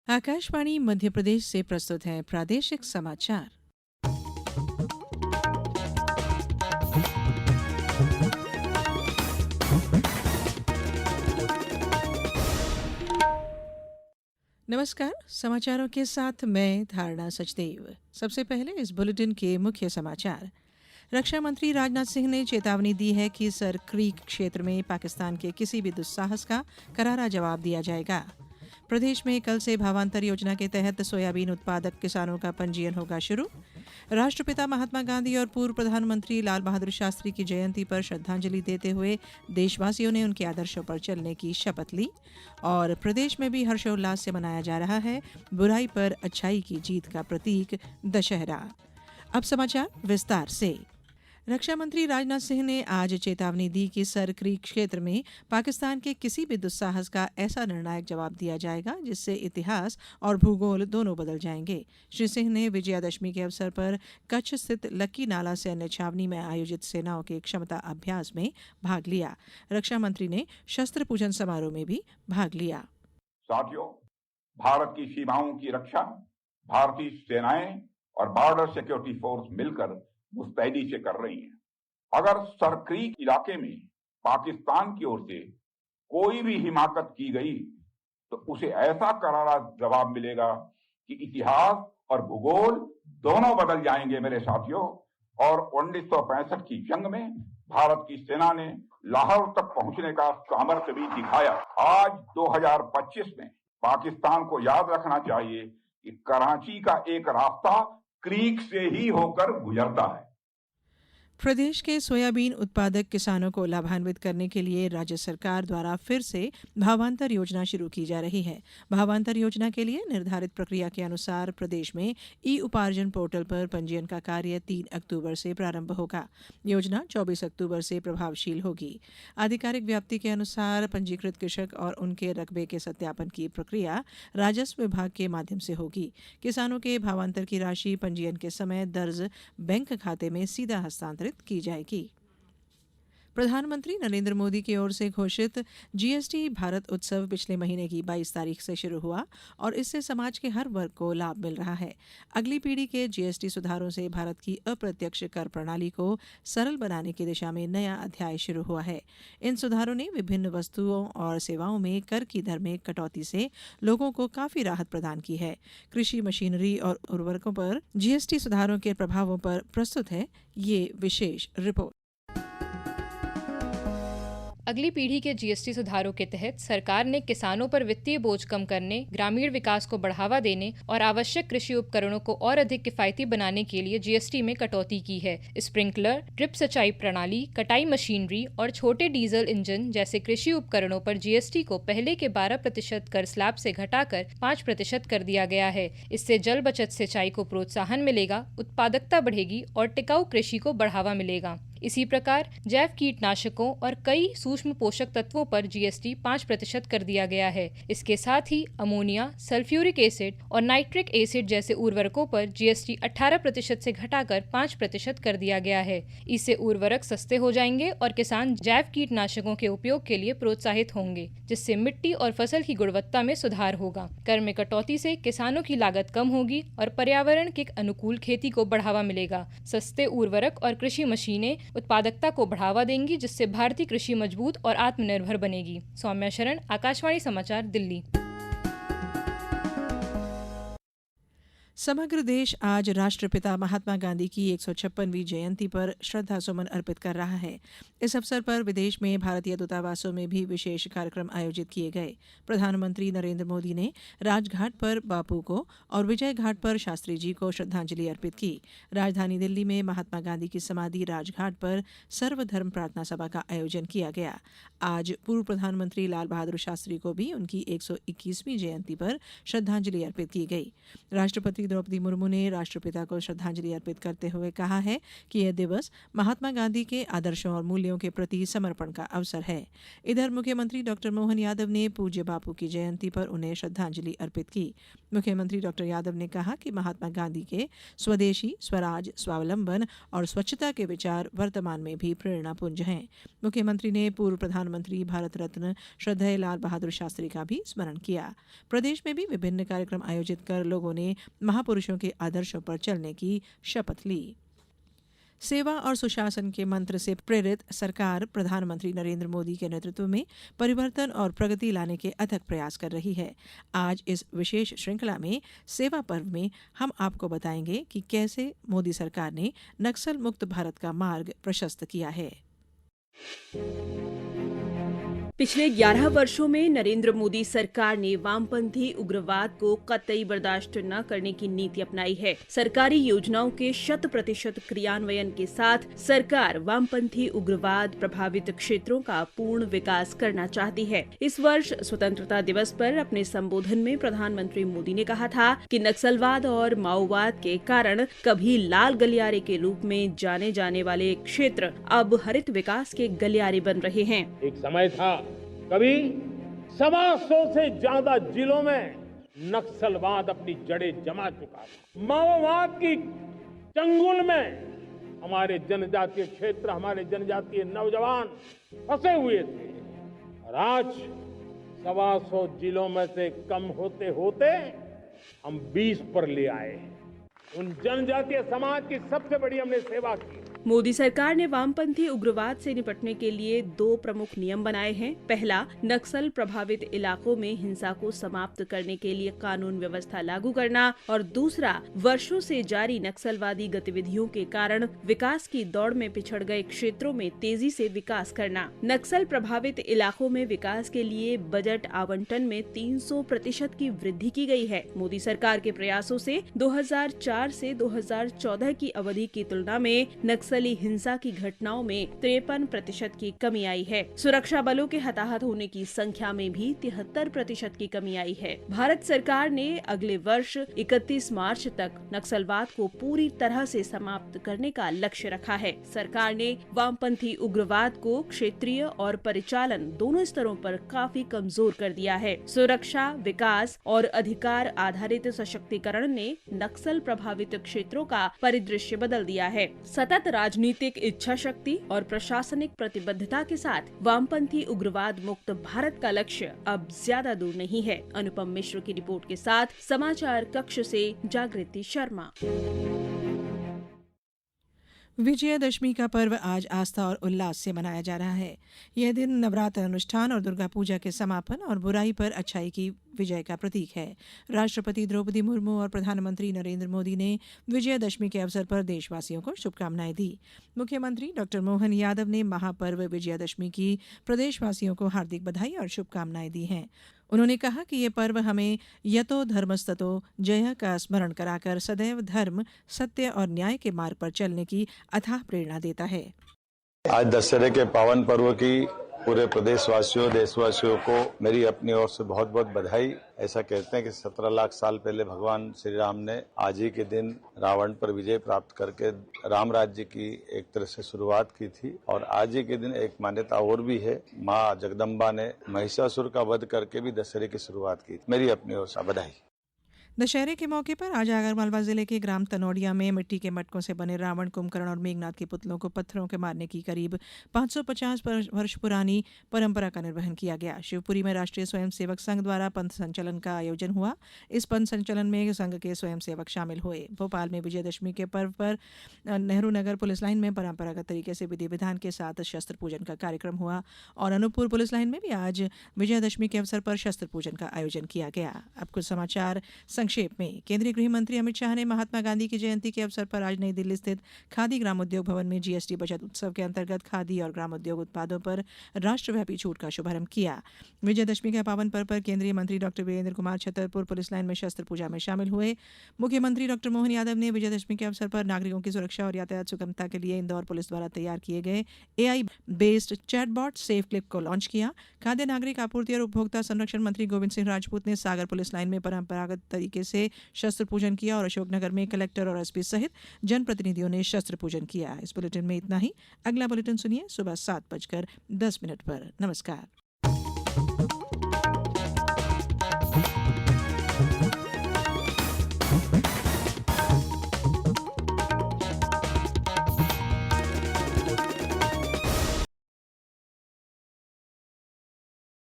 आकाशवाणी मध्य प्रदेश से प्रस्तुत है प्रादेशिक समाचार। नमस्कार, समाचारों के साथ मैं धारणा सचदेव। सबसे पहले इस बुलेटिन के मुख्य समाचार। रक्षा मंत्री राजनाथ सिंह ने चेतावनी दी है कि सर क्रीक क्षेत्र में पाकिस्तान के किसी भी दुस्साहस का करारा जवाब दिया जाएगा। प्रदेश में कल से भावांतर योजना के तहत सोयाबीन उत्पादक किसानों का पंजीयन होगा शुरू। राष्ट्रपिता महात्मा गांधी और पूर्व प्रधानमंत्री लाल बहादुर शास्त्री की जयंती पर श्रद्धांजलि देते हुए देशवासियों ने उनके आदर्शों पर चलने की शपथ ली। और प्रदेश में भी हर्षोल्लास से मनाया जा रहा है बुराई पर अच्छाई की जीत का प्रतीक दशहरा। अब समाचार विस्तार से। रक्षा मंत्री राजनाथ सिंह ने आज चेतावनी दी कि सर क्रीक क्षेत्र में पाकिस्तान के किसी भी दुस्साहस का ऐसा निर्णायक जवाब दिया जाएगा जिससे इतिहास और भूगोल दोनों बदल जाएंगे। श्री सिंह ने विजयादशमी के अवसर पर कच्छ स्थित लक्की नाला सैन्य छावनी में आयोजित सेनाओं के क्षमता अभ्यास में भाग लिया। रक्षा मंत्री ने शस्त्र पूजन समारोह में भी भाग लिया। साथियों, भारत की सीमाओं की रक्षा भारतीय सेनाएं और बॉर्डर सिक्योरिटी फोर्स मिलकर मुस्तैदी से कर रही हैं। अगर सरक्रीक इलाके में पाकिस्तान की ओर से कोई भी हिमाकत की गई तो उसे ऐसा करारा जवाब मिलेगा कि इतिहास और भूगोल दोनों बदल जाएंगे। मेरे साथियों, और 1965 की जंग में भारत की सेना ने लाहौर तक पहुंचने का सामर्थ्य भी दिखाया। आज 2025 में पाकिस्तान को याद रखना चाहिए कि कराची का एक रास्ता क्रीक से ही होकर गुजरता है। प्रदेश के सोयाबीन उत्पादक किसानों को लाभान्वित करने के लिए राज्य सरकार द्वारा फिर से भावांतर योजना शुरू की जा रही है। भावांतर योजना के लिए निर्धारित प्रक्रिया के अनुसार प्रदेश में ई उपार्जन पोर्टल पर पंजीयन का कार्य 3 अक्टूबर से प्रारंभ होगा। योजना 24 अक्टूबर से प्रभावशील होगी। आधिकारिक व्याप्ति के अनुसार पंजीकृत कृषक और उनके रकबे के सत्यापन की प्रक्रिया राजस्व विभाग के माध्यम से होगी। किसानों के भावांतर की राशि पंजीयन के समय दर्ज बैंक खाते में सीधा हस्तांतरित की जाएगी। प्रधानमंत्री नरेंद्र मोदी की ओर से घोषित जीएसटी भारत उत्सव पिछले महीने की 22 तारीख से शुरू हुआ और इससे समाज के हर वर्ग को लाभ मिल रहा है। अगली पीढ़ी के जीएसटी सुधारों से भारत की अप्रत्यक्ष कर प्रणाली को सरल बनाने की दिशा में नया अध्याय शुरू हुआ है। इन सुधारों ने विभिन्न वस्तुओं और सेवाओं में कर की दर में कटौती से लोगों को काफी राहत प्रदान की है। कृषि मशीनरी और उर्वरकों पर जीएसटी सुधारों के प्रभावों पर प्रस्तुत है ये विशेष रिपोर्ट। अगली पीढ़ी के जीएसटी सुधारों के तहत सरकार ने किसानों पर वित्तीय बोझ कम करने, ग्रामीण विकास को बढ़ावा देने और आवश्यक कृषि उपकरणों को और अधिक किफायती बनाने के लिए जीएसटी में कटौती की है। स्प्रिंकलर, ड्रिप सिंचाई प्रणाली, कटाई मशीनरी और छोटे डीजल इंजन जैसे कृषि उपकरणों पर जीएसटी को पहले के 12% कर स्लैब से घटाकर 5% कर दिया गया है। इससे जल बचत सिंचाई को प्रोत्साहन मिलेगा, उत्पादकता बढ़ेगी और टिकाऊ कृषि को बढ़ावा मिलेगा। इसी प्रकार जैव कीटनाशकों और कई सूक्ष्म पोषक तत्वों पर जीएसटी 5% कर दिया गया है। इसके साथ ही अमोनिया, सल्फ्यूरिक एसिड और नाइट्रिक एसिड जैसे उर्वरकों पर जीएसटी 18% से घटाकर 5% कर दिया गया है। इससे उर्वरक सस्ते हो जाएंगे और किसान जैव कीटनाशकों के उपयोग के लिए प्रोत्साहित होंगे, जिससे मिट्टी और फसल की गुणवत्ता में सुधार होगा। कर में कटौती से किसानों की लागत कम होगी और पर्यावरण के अनुकूल खेती को बढ़ावा मिलेगा। सस्ते उर्वरक और कृषि मशीनें उत्पादकता को बढ़ावा देंगी, जिससे भारतीय कृषि मजबूत और आत्मनिर्भर बनेगी। सौम्या शरण, आकाशवाणी समाचार, दिल्ली। समग्र देश आज राष्ट्रपिता महात्मा गांधी की 156वीं जयंती पर श्रद्धा सुमन अर्पित कर रहा है। इस अवसर पर विदेश में भारतीय दूतावासों में भी विशेष कार्यक्रम आयोजित किए गए। प्रधानमंत्री नरेंद्र मोदी ने राजघाट पर बापू को और विजय घाट पर शास्त्री जी को श्रद्धांजलि अर्पित की। राजधानी दिल्ली में महात्मा गांधी की समाधि राजघाट पर सर्वधर्म प्रार्थना सभा का आयोजन किया गया। आज पूर्व प्रधानमंत्री लाल बहादुर शास्त्री को भी उनकी 121वीं जयंती पर श्रद्धांजलि अर्पित की गई। राष्ट्रपति द्रौपदी मुर्मू ने राष्ट्रपिता को श्रद्धांजलि अर्पित करते हुए कहा है कि यह दिवस महात्मा गांधी के आदर्शों और मूल्यों के प्रति समर्पण का अवसर है। इधर मुख्यमंत्री डॉक्टर मोहन यादव ने पूज्य बापू की जयंती पर उन्हें श्रद्धांजलि अर्पित की। मुख्यमंत्री डॉक्टर यादव ने कहा कि महात्मा गांधी के स्वदेशी, स्वराज, स्वावलंबन और स्वच्छता के विचार वर्तमान में भी प्रेरणापुंज हैं। मुख्यमंत्री ने पूर्व प्रधानमंत्री भारत रत्न श्रद्धेय लाल बहादुर शास्त्री का भी स्मरण किया। प्रदेश में भी विभिन्न कार्यक्रम आयोजित कर लोगों ने महापुरुषों के आदर्शों पर चलने की शपथ ली। सेवा और सुशासन के मंत्र से प्रेरित सरकार प्रधानमंत्री नरेंद्र मोदी के नेतृत्व में परिवर्तन और प्रगति लाने के अथक प्रयास कर रही है। आज इस विशेष श्रृंखला में सेवा पर्व में हम आपको बताएंगे कि कैसे मोदी सरकार ने नक्सल मुक्त भारत का मार्ग प्रशस्त किया है। पिछले 11 वर्षों में नरेंद्र मोदी सरकार ने वामपंथी उग्रवाद को कतई बर्दाश्त न करने की नीति अपनाई है। सरकारी योजनाओं के 100% क्रियान्वयन के साथ सरकार वामपंथी उग्रवाद प्रभावित क्षेत्रों का पूर्ण विकास करना चाहती है। इस वर्ष स्वतंत्रता दिवस पर अपने संबोधन में प्रधानमंत्री मोदी ने कहा था कि नक्सलवाद और माओवाद के कारण कभी लाल गलियारे के रूप में जाने जाने वाले क्षेत्र अब हरित विकास के गलियारे बन रहे हैं। एक समय था कभी 125 से ज्यादा जिलों में नक्सलवाद अपनी जड़ें जमा चुका था। माओवाद की चंगुल में हमारे जनजातीय क्षेत्र, हमारे जनजातीय नौजवान फंसे हुए थे और आज 125 जिलों में से कम होते होते हम 20 पर ले आए। उन जनजातीय समाज की सबसे बड़ी हमने सेवा की। मोदी सरकार ने वामपंथी उग्रवाद से निपटने के लिए 2 प्रमुख नियम बनाए हैं। पहला, नक्सल प्रभावित इलाकों में हिंसा को समाप्त करने के लिए कानून व्यवस्था लागू करना और दूसरा, वर्षों से जारी नक्सलवादी गतिविधियों के कारण विकास की दौड़ में पिछड़ गए क्षेत्रों में तेजी से विकास करना। नक्सल प्रभावित इलाकों में विकास के लिए बजट आवंटन में 300% की वृद्धि की गई है। मोदी सरकार के प्रयासों से 2004 से 2014 की अवधि की तुलना में नक्सली हिंसा की घटनाओं में 53% की कमी आई है। सुरक्षा बलों के हताहत होने की संख्या में भी 73% की कमी आई है। भारत सरकार ने अगले वर्ष 31 मार्च तक नक्सलवाद को पूरी तरह से समाप्त करने का लक्ष्य रखा है। सरकार ने वामपंथी उग्रवाद को क्षेत्रीय और परिचालन दोनों स्तरों पर काफी कमजोर कर दिया है। सुरक्षा, विकास और अधिकार आधारित सशक्तिकरण ने नक्सल प्रभावित क्षेत्रों का परिदृश्य बदल दिया है। सतत राजनीतिक इच्छा शक्ति और प्रशासनिक प्रतिबद्धता के साथ वामपंथी उग्रवाद मुक्त भारत का लक्ष्य अब ज्यादा दूर नहीं है। अनुपम मिश्र की रिपोर्ट के साथ समाचार कक्ष से जागृति शर्मा। विजयादशमी का पर्व आज आस्था और उल्लास से मनाया जा रहा है। यह दिन नवरात्र अनुष्ठान और दुर्गा पूजा के समापन और बुराई पर अच्छाई की विजय का प्रतीक है। राष्ट्रपति द्रौपदी मुर्मू और प्रधानमंत्री नरेंद्र मोदी ने विजयादशमी के अवसर पर देशवासियों को शुभकामनाएं दी। मुख्यमंत्री डॉक्टर मोहन यादव ने महापर्व विजयादशमी की प्रदेशवासियों को हार्दिक बधाई और शुभकामनाएं दी हैं। उन्होंने कहा कि ये पर्व हमें यतो धर्मस्ततो जय का स्मरण कराकर सदैव धर्म, सत्य और न्याय के मार्ग पर चलने की अथाह प्रेरणा देता है। आज दशहरे के पावन पर्व की पूरे प्रदेशवासियों, देशवासियों को मेरी अपनी ओर से बहुत बहुत बधाई। ऐसा कहते हैं कि 17 लाख साल पहले भगवान श्री राम ने आज ही के दिन रावण पर विजय प्राप्त करके राम राज्य की एक तरह से शुरुआत की थी और आज ही के दिन एक मान्यता और भी है, माँ जगदम्बा ने महिषासुर का वध करके भी दशहरे की शुरुआत की। मेरी अपनी ओर से बधाई। दशहरे के मौके पर आज आगरमालवा जिले के ग्राम तनौड़िया में मिट्टी के मटकों से बने रावण, कुंभकर्ण और मेघनाथ के पुतलों को पत्थरों के मारने की करीब 550 वर्ष पुरानी परंपरा का निर्वहन किया गया। शिवपुरी में राष्ट्रीय स्वयंसेवक संघ द्वारा पंथ संचलन का आयोजन हुआ। इस पंथ संचलन में संघ के स्वयंसेवक शामिल हुए। भोपाल में विजयदशमी के पर्व पर नेहरू नगर पुलिस लाइन में परंपरागत तरीके से विधि विधान के साथ शस्त्र पूजन का कार्यक्रम हुआ और अनूपपुर पुलिस लाइन में भी आज विजयदशमी के अवसर पर शस्त्र पूजन का आयोजन किया गया। अब कुछ समाचार संक्षेप में। केंद्रीय गृह मंत्री अमित शाह ने महात्मा गांधी की जयंती के अवसर पर आज नई दिल्ली स्थित खादी ग्रामोद्योग भवन में जीएसटी बचत उत्सव के अंतर्गत खादी और ग्रामोद्योग उत्पादों पर राष्ट्रव्यापी छूट का शुभारंभ किया। विजयदशमी के पावन पर्व पर केंद्रीय मंत्री doctor Virendra Kumar Chhatarpur police line में शस्त्र पूजा में शामिल हुए। मुख्यमंत्री डॉक्टर मोहन यादव ने विजयदशमी के अवसर पर नागरिकों की सुरक्षा और यातायात सुगमता के लिए इंदौर पुलिस द्वारा तैयार किए गए AI based chatbot safe clip को लॉन्च किया। खाद्य नागरिक आपूर्ति और उपभोक्ता संरक्षण मंत्री गोविंद सिंह राजपूत ने सागर पुलिस लाइन में परंपरागत तरीके तरीके से शस्त्र पूजन किया और अशोकनगर में कलेक्टर और एसपी सहित जनप्रतिनिधियों ने शस्त्र पूजन किया। इस बुलेटिन में इतना ही। अगला बुलेटिन सुनिए सुबह 7:10 पर। नमस्कार।